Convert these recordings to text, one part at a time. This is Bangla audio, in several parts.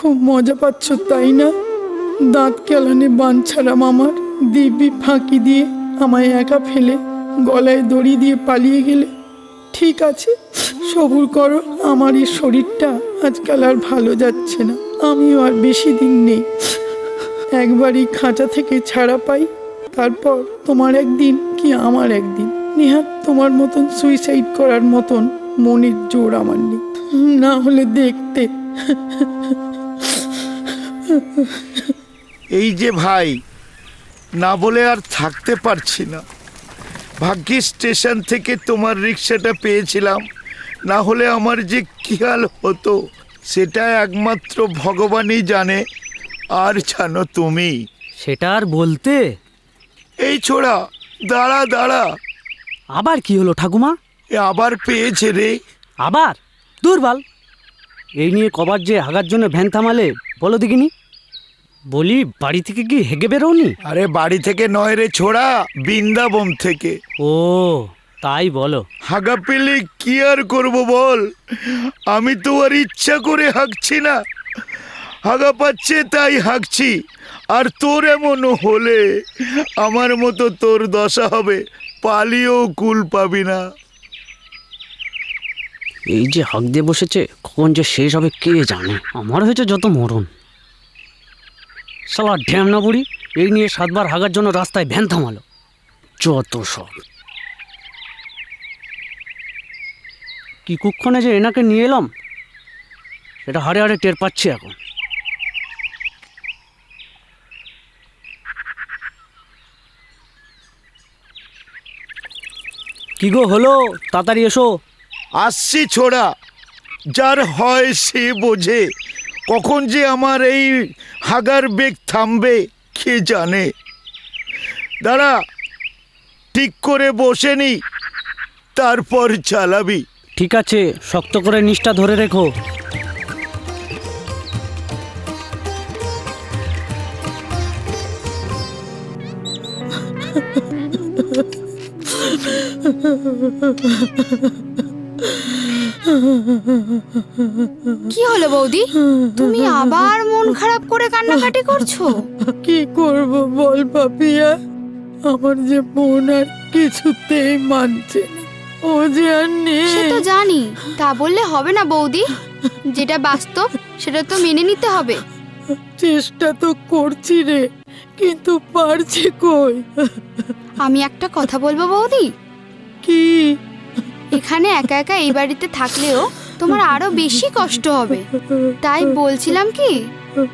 খুব মজা পাচ্ছ তাই না? দাঁত কেলানে বাঞ্ছারাম আমার দিব্যি ফাঁকি দিয়ে আমায় একা ফেলে গলায় দড়ি দিয়ে পালিয়ে গেলে। ঠিক আছে, সবুর করো। আমার এই শরীরটা আজকাল আর ভালো যাচ্ছে না। আমিও আর বেশি দিন নেই। একবারই খাঁচা থেকে ছাড়া পাই, তারপর তোমার একদিন কি আমার একদিন। নেহাত তোমার মতন সুইসাইড করার মতন মনের জোর আমার নেই। না হলে দেখতে। এই যে ভাই, না বলে আর থাকতে পারছি না। ভাগ্যিস স্টেশন থেকে তোমার রিক্সাটা পেয়েছিলাম, না হলে আমার যে কি হাল হতো সেটা একমাত্র ভগবানই জানে। আর জানো তুমি? সেটা আর বলতে। এই ছোড়া, দাঁড়া দাঁড়া। আবার কি হলো ঠাকুমা? আবার পেয়েছে রে। আবার? দুর্বল। এই নিয়ে কবার যে হাগার জন্য ভ্যান থামালে বলো দেখিনি। বলি, বাড়ি থেকে কি হেগে বেরোনি? আরে বাড়ি থেকে নয় রে ছোড়া, বৃন্দাবন থেকে। ও তাই বলো। হাগা পেলে কি আর করব বল? আমি তো আর ইচ্ছা করে হাঁকছি না, হাগা পাচ্ছে তাই হাঁকছি। আর তোর এমন হলে আমার মতো তোর দশা হবে, পালিয়েও কুল পাবি না। এই যে হাঁক দিয়ে বসেছে, কখন যে শেষ হবে কে জানে। আমার হয়েছে যত মরণ। শালা ঢ্যামনা বুড়ি এই নিয়ে 7 বার হাগার জন্য রাস্তায় ভ্যান থামালো। যত সব। কি কুক্ষণে যে এনাকে নিয়ে এলাম সেটা হাড়ে হাড়ে টের পাচ্ছি এখন। কি গো হলো, তাড়াতাড়ি এসো। আসছি ছোড়া। যার হয় সে বোঝে, কখন যে আমার এই হাগার বেগ থামবে কে জানে। দাঁড়া, ঠিক করে বসে নি, তারপর চালাবি। ঠিক আছে, শক্ত করে নিচটা ধরে রেখো। কি হলো বৌদি, তুমি আবার মন খারাপ করে কান্নাকাটি করছো? কি করব বল পাপিয়া, আমার যে মন আর কিছুতেই মানছে না। ও যে আর সে তো নেই। জানি, তা বললে হবে না বৌদি। যেটা বাস্তব সেটা তো মেনে নিতে হবে। চেষ্টা তো করছি রে, কিন্তু পারছি কই। আমি একটা কথা বলবো বৌদি, কি? এখানে একা একা এই বাড়িতে থাকলেও তোমার আরো বেশি কষ্ট হবে। তাই বলছিলাম কি,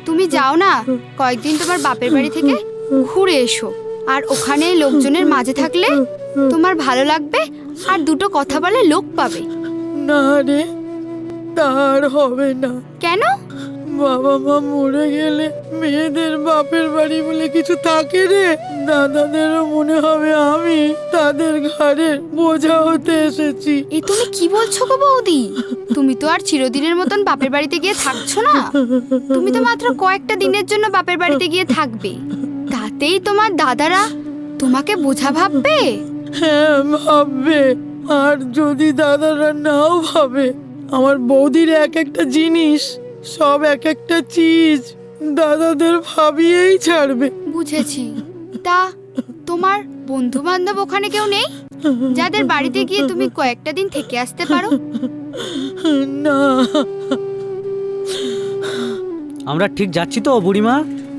তুমি যাও না, কয়েকদিন তোমার বাপের বাড়ি থেকে ঘুরে এসো। আর ওখানে লোকজনের মাঝে থাকলে তোমার ভালো লাগবে, আর দুটো কথা বলে লোক পাবে। না রে, তার হবে না। কেন? বাবা মা মরে গেলে মেয়েদের বাপের বাড়ি বলে কিছু থাকে রে? দাদাদেরও মনে হবে আমি তাদের ঘাড়ে বোঝা হতে এসেছি। এ তুমি কি বলছো গো বৌদি? তুমি তো আর চিরদিনের মতন বাপের বাড়িতে গিয়ে থাকছো না। তুমি তো মাত্র কয়েকটা দিনের জন্য বাপের বাড়িতে গিয়ে থাকবে। তাতেই তোমার দাদারা তোমাকে বোঝা ভাববে। হ্যাঁ ভাববে। আর যদি দাদারা নাও ভাবে, আমার বৌদির এক একটা জিনিস, সব এক একটা চিজ দাদাদের ভাবিয়েই ছাড়বে। বুঝেছি। তা তোমার বন্ধু বান্ধব ওখানে কেউ নেই যাদের বাড়িতে গিয়ে তুমি কয়েকটা দিন থেকে আসতে পারো? না। আমরা ঠিক যাচ্ছি তো বুড়িমা?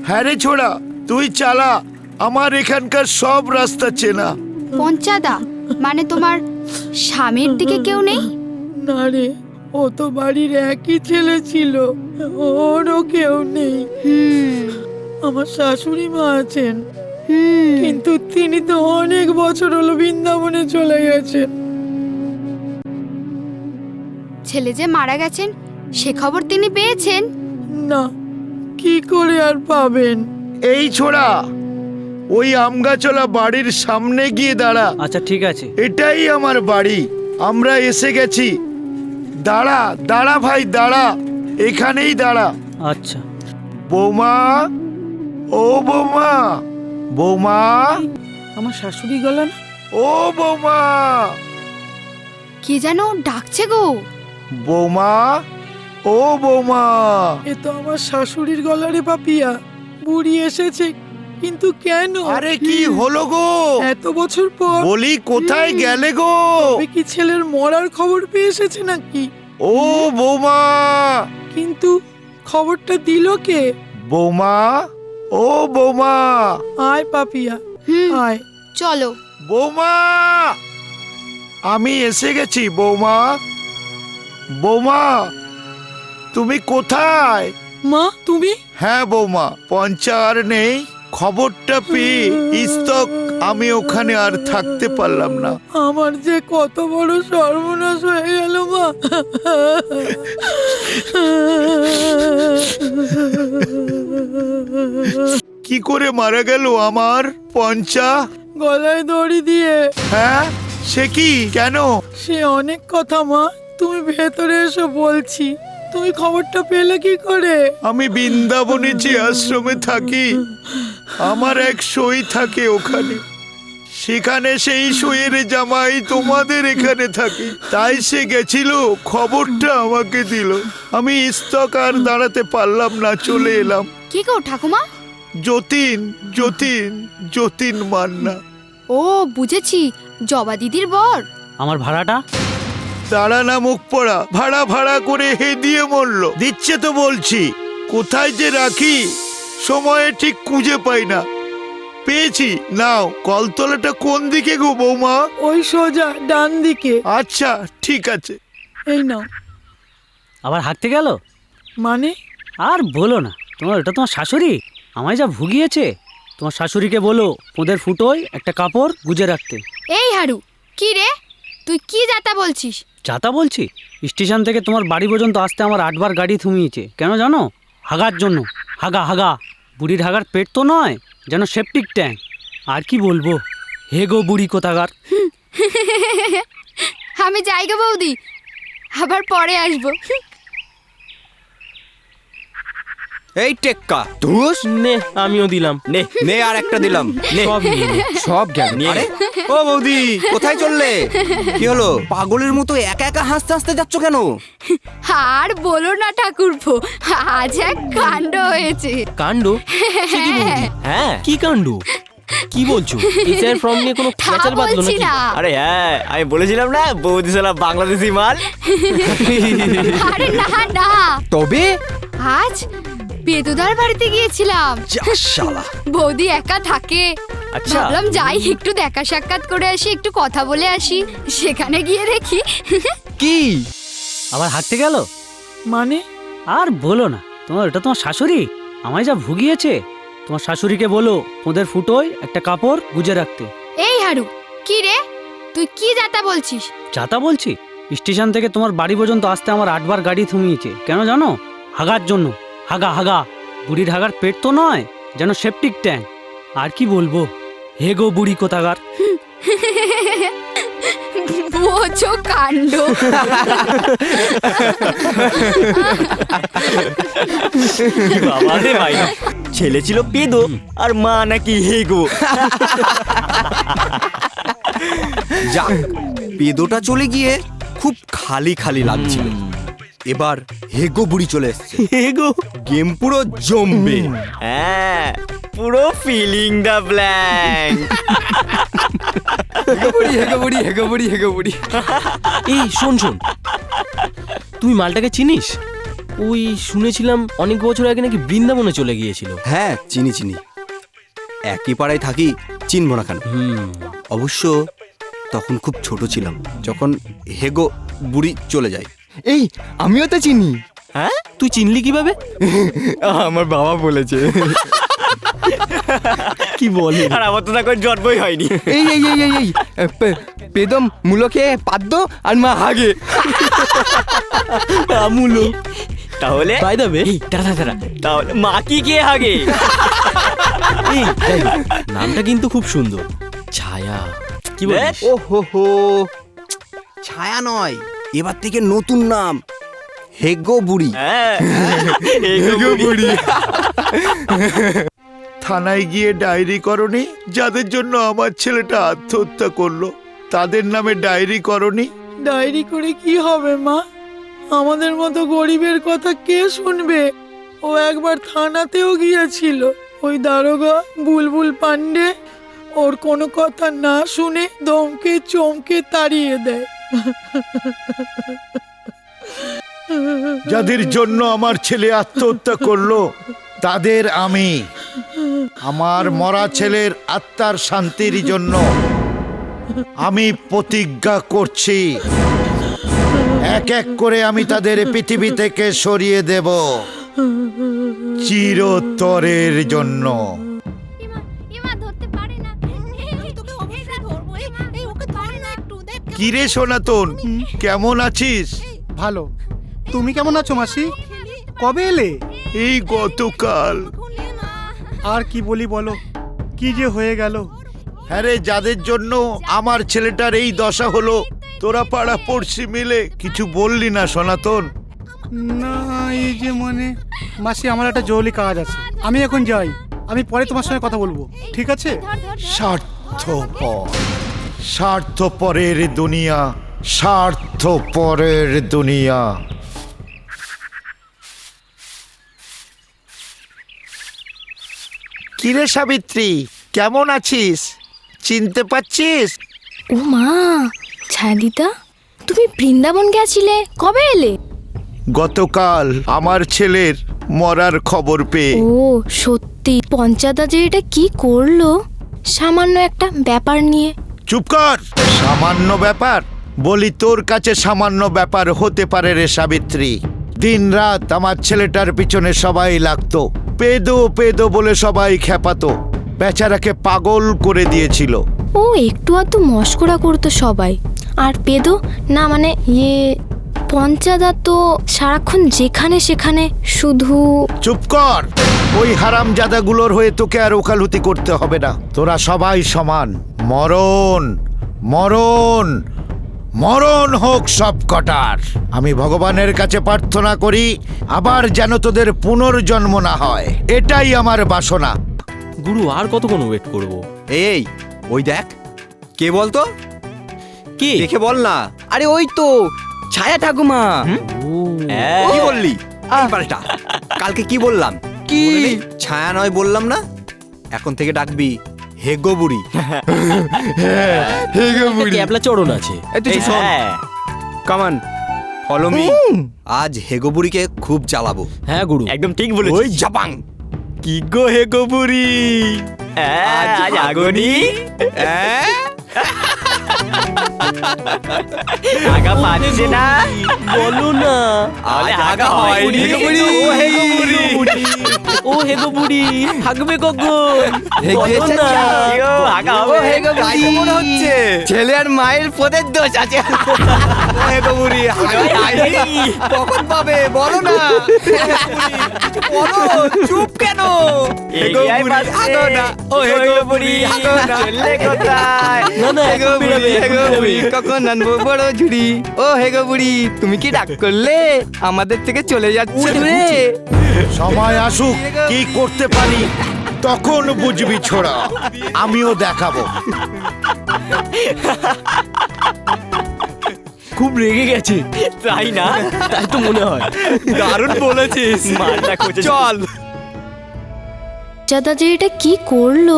হ্যাঁ রে ছোড়া, তুই চালা, আমার এখানকার সব রাস্তা চেনা। পঞ্চাদা মানে তোমার স্বামীর দিকে কেউ নেই? না রে, ও তো বাড়ির একই ছেলে ছিল, ওরও কেউ নেই। আমার শাশুড়ি মা আছেন, কিন্তু তিনি তো অনেক বছর হলো বৃন্দাবনে চলে গেছেন। ছেলে যে মারা গেছেন সে খবর তিনি পেয়েছেন? না, কি করে আর পাবেন? এই ছোড়া, ওই আমগাছলা বাড়ির সামনে গিয়ে দাঁড়া। আচ্ছা ঠিক আছে। এটাই আমার বাড়ি, আমরা এসে গেছি। দাঁড়া দাঁড়া ভাই, দাঁড়া, এখানেই দাঁড়া। আচ্ছা। বৌমা, ও বৌমা, বৌমা, আমার শাশুড়ি গলা না? ও বৌমা, কে যেন ডাকছে গো। বৌমা, ও বৌমা, এ তো আমার শাশুড়ির গলা রে পাপিয়া। বুড়ি এসেছে, কিন্তু কেন? আরে কি হলো গো? এত বছর পর বলি কোথায় গেলে গো? তবে কি ছেলের মরার খবর পেয়ে এসেছে নাকি? ও বৌমা, কিন্তু খবরটা দিল কে? বৌমা, ও বৌমা, আয় পাপিয়া, হুম আয়। চলো। বৌমা, আমি এসে গেছি বৌমা। বৌমা, তুমি কোথায়? মা তুমি? হ্যাঁ বৌমা, পঞ্চা আর নেই। খবরটা পেয়ে ইস্তক আমি ওখানে আর থাকতে পারলাম না। আমার যে কত বড় সর্বনাশ হয়ে গেল মা। কি করে মারা গেল আমার পঞ্চা? গলায় দড়ি দিয়ে। হ্যাঁ, সে কি, কেন? সে অনেক কথা মা, তুমি ভেতরে এসো বলছি। তুমি খবরটা পেলে কি করে? আমি বৃন্দাবনে যে আশ্রমে থাকি, আমার এক সই থাকে ওখানে। সেখানে সেই সইয়ের জামাই তোমাদের এখানে থাকি। তাই সে গেছিল, খবরটা আমাকে দিল। আমি ইস্তক আর দাঁড়াতে পারলাম না, চলে এলাম। কি গো ঠাকুমা? যতীন, যতীন, যতীন মান্না। ও বুঝেছি, জবা দিদির বর। আমার ভাড়াটা? তারা না মুখ পড়া, ভাড়া ভাড়া করে হে দিয়ে মরলো। দিচ্ছে তো বলছি, কোথায় যে রাখি সময়ে ঠিক খুঁজে পাই না। পেয়েছি, নাও। কলতলাটা কোন দিকে গো বৌমা? ওই সোজা ডান দিকে। আচ্ছা, ঠিক আছে। এই নাও। আবার হাঁকতে গেল? মানে? আর বলো না, ওটা তোমার শাশুড়ি আমায় যা ভুগিয়েছে। তোমার শাশুড়িকে বলো পোঁদের ফুটোয় একটা কাপড় গুজে রাখতে। এই হারু, কি রে তুই কি যাতা বলছিস? যাতা বলছি? স্টেশন থেকে তোমার বাড়ি পর্যন্ত আসতে আমার 8 বার গাড়ি থামিয়েছে। কেন জানো? হাগার জন্য। হাগা হাগা। বুড়ির হাগার পেট তো নয়, যেন সেপটিক ট্যাঙ্ক। আর কি বলবো, হে গো বুড়ি কোথাকার। আমি যাই গো বৌদি, আবার পরে আসবো। এই টেক্কা ধুস, নে আমিও দিলাম। নে নে আর একটা দিলাম, নে সব নিয়ে নে। সব গেল। আরে ও বৌদি, কোথায় চললে? কি হলো? পাগলের মতো একা একা হাসতে হাসতে যাচ্ছ কেন? আর বলো না ঠাকুরপো, আজ এক কাণ্ড হয়েছে। কাণ্ড? সে কি বৌদি? হ্যাঁ, কি কাণ্ড? কি বলছো? এসআর ফর্ম নিয়ে কোনো তা ক্যাচাল বাঁধলো বলছি নাকি? না। আরে হ্যাঁ, আমি বলেছিলাম না বৌদি সালা বাংলাদেশি মাল। আরে না না, তবে আজ বেদুদার বাড়িতে গিয়েছিলাম। যা শালা। বৌদি একা থাকে, আচ্ছা। ভাবলাম যাই একটু দেখা সাক্ষাৎ করে আসি, একটু কথা বলে আসি। সেখানে গিয়ে দেখি কি? আবার হাঁকতে গেল? মানে? আর বলো না, ওটা তোমার শাশুড়ি আমায় যা ভুগিয়েছে। তোমার শাশুড়িকে বলো পোঁদের ফুটোয় একটা কাপড় গুজে রাখতে। এই হারু, কি রে তুই কি যাতা বলছিস? যাতা বলছি? স্টেশন থেকে তোমার বাড়ি পর্যন্ত আসতে আমার 8 বার গাড়ি থামিয়েছে। কেন জানো? হাগার জন্য। হাগা হাগা। বুড়ির হাগার পেট তো নয়, যেন সেপটিক ট্যাঙ্ক। আর কি বলবো, হে গো বুড়ি কোথাকার। বোঝো কাণ্ড। বাবা রে ভাই, ছেলে ছিল পেদো আর মা নাকি হেগো। যাক, পেদোটা চলে গিয়ে খুব খালি খালি লাগছিল। এবার হেগো বুড়ি চলে এসছে। হেগো গেম পুরো জমবে। হ্যাঁ, পুরো ফিলিং দ্য ব্ল্যাঙ্ক। এই শোন শোন, তুই মালটাকে চিনিস? ওই শুনেছিলাম অনেক বছর আগে নাকি বৃন্দাবনে চলে গিয়েছিল। হ্যাঁ, চিনি চিনি, একই পাড়ায় থাকি, চিনবো না কেন? অবশ্য তখন খুব ছোট ছিলাম যখন হেগো বুড়ি চলে যায়। এই আমিও তো চিনি। হ্যাঁ, তুই চিনলি কিভাবে? আমার বাবা বলেছে। কি বলে? আর আমার তো তখন জন্মই হয়নি। এই এই এই এই এই পেদম মূলো খেয়ে পাদ্য আর মা হাগে। আমুলো। তাহলে বাই দ্য ওয়ে, তাহলে মা কি কে হাগে? এই নামটা কিন্তু খুব সুন্দর, ছায়া। কি বলিস? ও হো হো, ছায়া নয়, এবার থেকে নতুন নাম হেগো বুড়ি। হেগো বুড়ি। থানায় গিয়ে ডায়েরি করনি? যাদের জন্য আমার ছেলেটা আত্মহত্যা করলো তাদের নামে ডায়েরি করনি? ডায়েরি করে কি হবে মা? আমাদের মতো গরিবের কথা কে শুনবে? ও একবার থানাতেও গিয়েছিল। ওই দারোগা বুলবুল পান্ডে ওর কোনো কথা না শুনে দমকে চমকে তাড়িয়ে দেয়। যাদের জন্য আমার ছেলে আত্মহত্যা করলো তাদের আমি আমার মরা ছেলের আত্মার শান্তির জন্য আমি প্রতিজ্ঞা করছি, এক এক করে আমি তাদের পৃথিবী থেকে সরিয়ে দেব চিরতরের জন্য। কিরে সনাতন, কেমন আছিস? ভালো। তুমি কেমন আছো মাসি? কবে এলে? এই গতকাল। আর কি বলি বলো, কি যে হয়ে গেল। হ্যাঁ রে, যাদের জন্য আমার ছেলেটার এই দশা হলো তোরা পাড়া পড়শি মিলে কিছু বললি না সনাতন। না এই যে মানে মাসি, আমার একটা জরুরি কাজ আছে, আমি এখন যাই। আমি পরে তোমার সঙ্গে কথা বলবো, ঠিক আছে? স্বার্থপর, স্বার্থপরের দুনিয়া, স্বার্থপরের দুনিয়া। কিরে সাবিত্রী, কেমন আছিস? চিনতে পারছিস? ও মা, ছায়াদিতা, তুমি বৃন্দাবন গেছিলে, কবে এলে? গতকাল আমার ছেলের মরার খবর পেয়ে। ও সত্যি, পঞ্চাদা যে এটা কি করলো সামান্য একটা ব্যাপার নিয়ে। চুপ কর। সামান্য ব্যাপার বলি, তোর কাছে সামান্য ব্যাপার হতে পারে রে সাবিত্রী। দিন রাত আমার ছেলেটার পিছনে সবাই লাগতো, পেদো পেদো বলে সবাই খেপাতো, বেচারাকে পাগল করে দিয়েছিল। ও একটু আধটু মস্করা করতো সবাই, আর পেদো না মানে পঞ্চাদা তো সারাক্ষণ যেখানে সেখানে শুধু। চুপ কর। ওই হারামজাদাগুলোর হয়ে তোকে আর ওকালতি করতে হবে না। তোরা সবাই সমান। মরণ মরণ মরণ হোক সব কটার। আমি ভগবানের কাছে প্রার্থনা করি আবার যেন তোদের পুনর্জন্ম না হয়, এটাই আমার বাসনা। গুরু আর কতক্ষণ ওয়েট করব? এই ওই দেখ, কে বলতো? কে? দেখে বল না। আরে ওই তো ছায়া ঠাকুমা। কি বললি? এই পাল্টা। কালকে কি বললাম? কি ছায়া নয় বললাম না? এখন থেকে ডাকবি হেগো বুড়ি। ক্যাবলা চড়ন আছে। কামান ফলো মি। আজ হেগো বুড়িকে খুব জ্বালাবো। হ্যাঁ গুরু, একদম ঠিক বলেছিস। ওই জাপাং। কি গো হেগো বুড়ি, আজ আগনি আগা পাচ্ছে না? বলো না। আজ আগা হয়নি। হেগো বুড়ি, ও হেগো বুড়ি, ও হেগো বুড়ি থাকবে কখন? বলো না। আগা হবে। হেগো বুড়ি মনে হচ্ছে ছেলে আর মায়ের পদের দোষ আছে। ও হেগো বুড়ি কখন পাবে বলো না। বলো, চুপ কেন? হেগো বুড়ি আগো না। ও হেগো বুড়ি আগো না। চলে কোথায়? না না, হেগো বুড়ি, হেগো বুড়ি কখন আনবো বড় ঝুড়ি? ও হেগো বুড়ি, তুমি কি ডাক করলে? আমাদের থেকে চলে যাচ্ছে রে। সময় আসুক, কি করতে পারি তখন বুঝবি ছোড়া। আমিও দেখাবো। খুব রেগে গেছে, তাই না? তাই তো মনে হয়। দারুণ বলেছিস। চল। পঞ্চাদা যে এটা কি করলো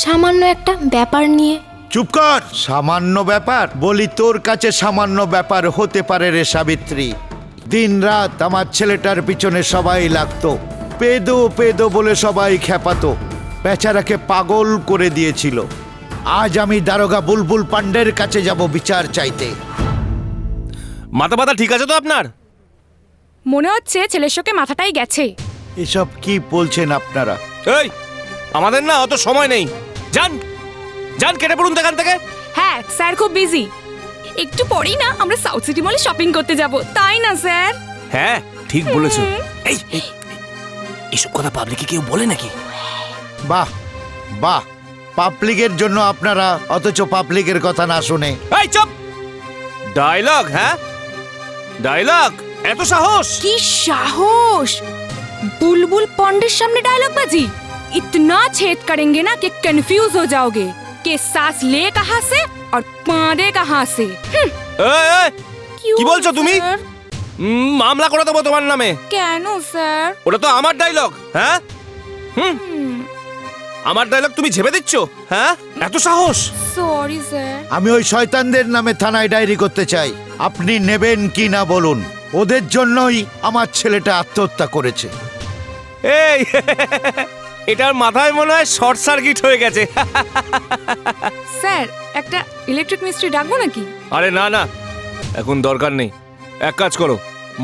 সামান্য একটা ব্যাপার নিয়ে। চুপ কর। সামান্য ব্যাপার বলি, তোর কাছে সামান্য ব্যাপার হতে পারে রে সাবিত্রী। দিন রাত আমার ছেলেটার পিছনে সবাই লাগতো, পেদো পেদো বলে সবাই খেপাতো, বেচারাকে পাগল করে দিয়েছিল। আজ আমি দারোগা বুলবুল পান্ডের কাছে যাব বিচার চাইতে। মাথা ব্যথা ঠিক আছে তো আপনার? মনে হচ্ছে ছেলের শোকে মাথাটাই গেছে। এসব কি বলছেন আপনারা? এই, আমাদের না অত সময় নেই। যান যান, কেটে পড়ুন এখান থেকে। হ্যাঁ স্যার, খুব বিজি। একটু পরেই না আমরা সাউথ সিটি মলে শপিং করতে যাব, তাই না স্যার? হ্যাঁ ঠিক বলেছো। এই এসব কথা পাবলিকে কেউ বলে নাকি? বাহ বাহ, পাবলিকের জন্য আপনারা, অথচ পাবলিকের কথা না শুনে। এই চুপ! ডায়লগ? হ্যাঁ ডায়লগ? এত সাহস? কি সাহস! बुलबुल पौंडेर सामने डायलॉग बाजी। इतना छेद करेंगे ना कि कंफ्यूज हो जाओगे कि सांस ले कहाँ से और पादे कहाँ से। এই, এই, কি বলছো তুমি? মামলা করে দেবো তোমার নামে। কেন স্যার? ওটা তো আমার ডায়লগ। হ্যাঁ, আমার ডায়লগ তুমি ঝেপে দিচ্ছ? হ্যাঁ, এত সাহস? Sorry sir. আমি ওই শয়তানদের নামে থানায় ডায়েরি করতে চাই। আপনি নেবেন কি না বলুন। ওদের জন্যই আমার ছেলেটা আত্মহত্যা করেছে। এই এটার মাথায় মনে হয় শর্ট সার্কিট হয়ে গেছে। স্যার একটা ইলেকট্রিক মিস্ত্রি ডাকবো নাকি? আরে না না, এখন দরকার নেই। এক কাজ করো,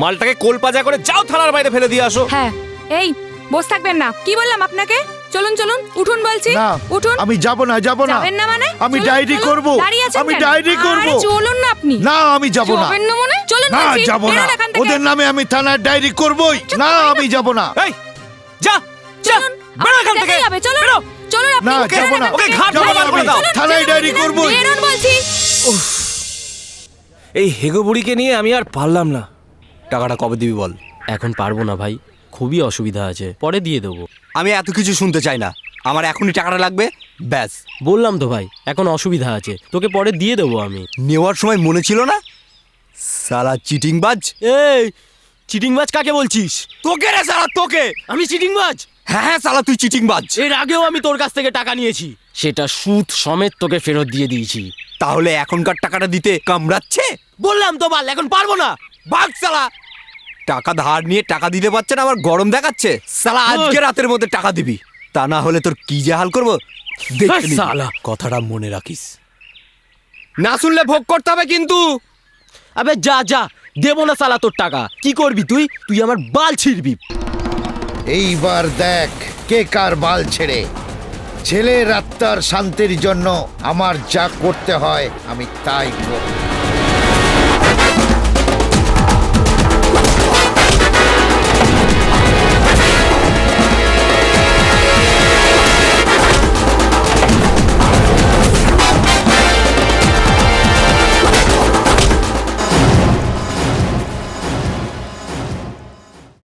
মালটাকে কোলপাজা করে যাও থানার বাইরে ফেলে দিয়ে আসো। হ্যাঁ, এই বস থাকবেন না, কি বললাম আপনাকে? চলুন চলুন, উঠুন বলছি। না, উঠুন। আমি যাব না, যাব না। যাবেন না মানে? আমি চলুন, ডায়েরি চলুন। করব। দাঁড়িয়ে আছেন আমি কেন? ডায়েরি করব। আরে চলুন না আপনি। না, আমি যাব না। যাবেন না মানে? চলুন না, বলছি। যাব না। বেরোন এখান থেকে। ওদের নামে আমি থানার ডায়েরি করবই। না, আমি যাব না। এই যা যা, চলুন, বেরো এখান আমাকে থেকে। দেখাই হবে, চলুন। বেরো। চলুন আপনি। না, বেরোন যাব না। এখান ওকে থেকে। ঘাট যাব ভাঙা না করে আমি। দাও। থানায় চলুন, ডায়েরি চলুন, করবই। বেরোন বলছি। এই হেগো বুড়িকে নিয়ে আমি আর পারলাম না। টাকাটা কবে দিবি বল? এখন পারবো না ভাই, খুবই অসুবিধা আছে, পরে দিয়ে দেবো। আমি এত কিছু শুনতে চাই না, আমার এখনই টাকাটা লাগবে, ব্যাস। বললাম তো ভাই, এখন অসুবিধা আছে, তোকে পরে দিয়ে দেবো আমি। নেওয়ার সময় মনে ছিল না? সালা চিটিংবাজ। এই চিটিংবাজ কাকে বলছিস? তোকে রে সালা, তোকে। আমি চিটিংবাজ? হ্যাঁ হ্যাঁ সালা, তুই চিটিংবাজ। এর আগেও আমি তোর কাছ থেকে টাকা নিয়েছি, সেটা সুদ সমেত তোকে ফেরত দিয়ে দিয়েছি। তাহলে এখনকার টাকাটা দিতে কামড়াচ্ছে? বললাম তো বাল, এখন পারবো না। ভাগ সালা। টাকা ধার নিয়ে টাকা দিতে পারছে না, আবার গরম দেখাচ্ছে। সালা আজকে রাতের মধ্যে টাকা দিবি, তা না হলে তোর কি যে হাল করবো দেখে নিবি। সালা। কথাটা মনে রাখিস, না শুনলে ভোগ করতে হবে কিন্তু। আবে যা যা, দেবো না সালা তোর টাকা। কি করবি তুই? তুই আমার বাল ছিড়বি। এইবার দেখ কে কার বাল ছেড়ে। ছেলের আত্মার শান্তির জন্য আমার যা করতে হয় আমি তাই করব।